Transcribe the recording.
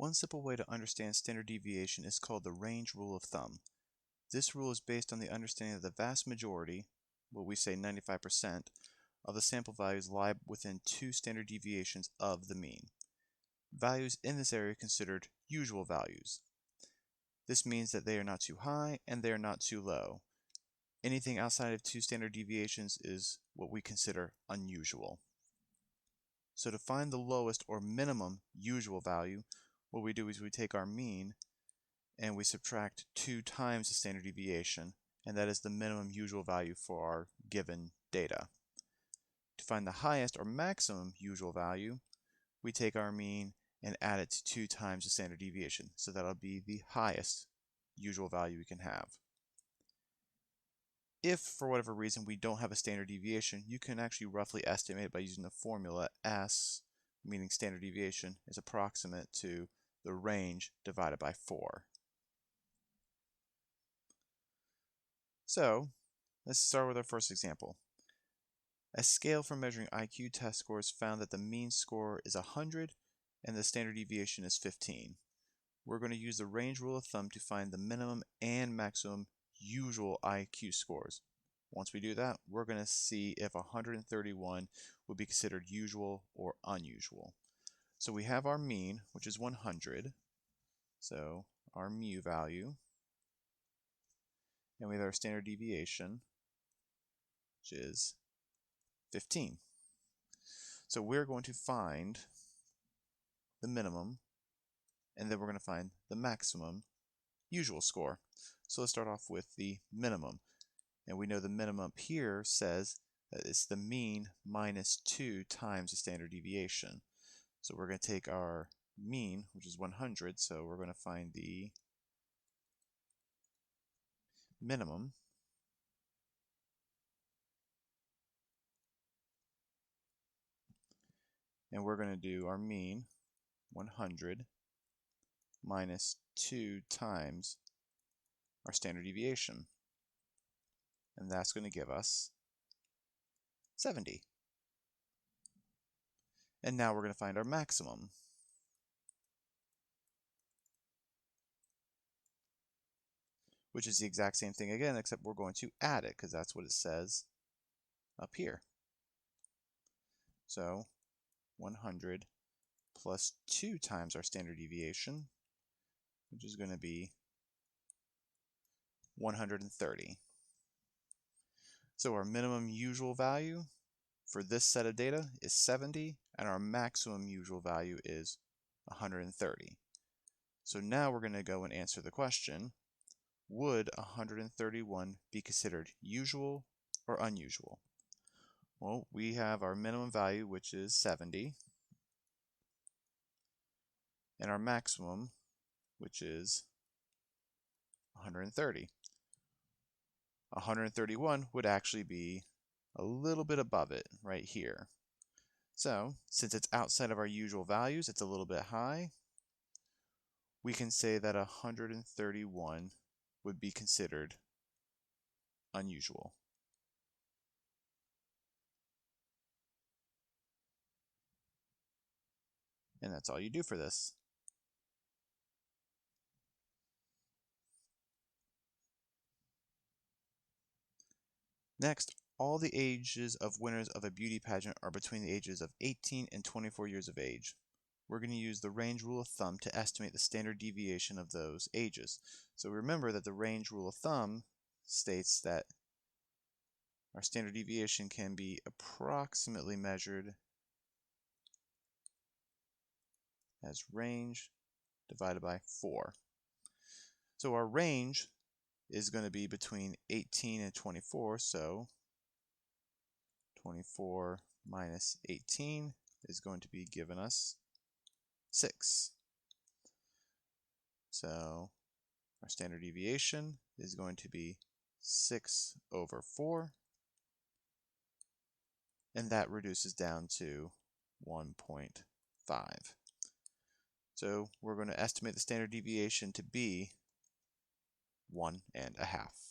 One simple way to understand standard deviation is called the range rule of thumb. This rule is based on the understanding that the vast majority, what we say 95%, of the sample values lie within two standard deviations of the mean. Values in this area are considered usual values. This means that they are not too high and they are not too low. Anything outside of two standard deviations is what we consider unusual. So to find the lowest or minimum usual value, what we do is we take our mean and we subtract 2 times the standard deviation, and that is the minimum usual value for our given data. To find the highest or maximum usual value, we take our mean and add it to 2 times the standard deviation, so that'll be the highest usual value we can have. If for whatever reason we don't have a standard deviation, you can actually roughly estimate it by using the formula S, meaning standard deviation, is approximate to the range divided by 4. So let's start with our first example. A scale for measuring IQ test scores found that the mean score is 100 and the standard deviation is 15. We're going to use the range rule of thumb to find the minimum and maximum usual IQ scores. Once we do that, we're going to see if 131 would be considered usual or unusual. So we have our mean, which is 100, so our mu value, and we have our standard deviation, which is 15. So we're going to find the minimum, and then we're going to find the maximum usual score. So let's start off with the minimum. And we know the minimum up here says that it's the mean minus 2 times the standard deviation. So we're going to take our mean, which is 100, so we're going to find the minimum. And we're going to do our mean, 100, minus 2 times our standard deviation. And that's going to give us 70. And now we're going to find our maximum. Which is the exact same thing again, except we're going to add it because that's what it says up here. So 100 plus 2 times our standard deviation, which is going to be 130. So our minimum usual value for this set of data is 70, and our maximum usual value is 130. So now we're going to go and answer the question, would 131 be considered usual or unusual? Well, we have our minimum value, which is 70, and our maximum, which is 130. 131 would actually be a little bit above it right here. So, since it's outside of our usual values, it's a little bit high. We can say that 131 would be considered unusual. And that's all you do for this. Next, all the ages of winners of a beauty pageant are between the ages of 18 and 24 years of age. We're going to use the range rule of thumb to estimate the standard deviation of those ages. So remember that the range rule of thumb states that our standard deviation can be approximately measured as range divided by 4. So our range is going to be between 18 and 24, so 24 minus 18 is going to be giving us 6. So our standard deviation is going to be 6 over 4, and that reduces down to 1.5. So we're going to estimate the standard deviation to be 1.5.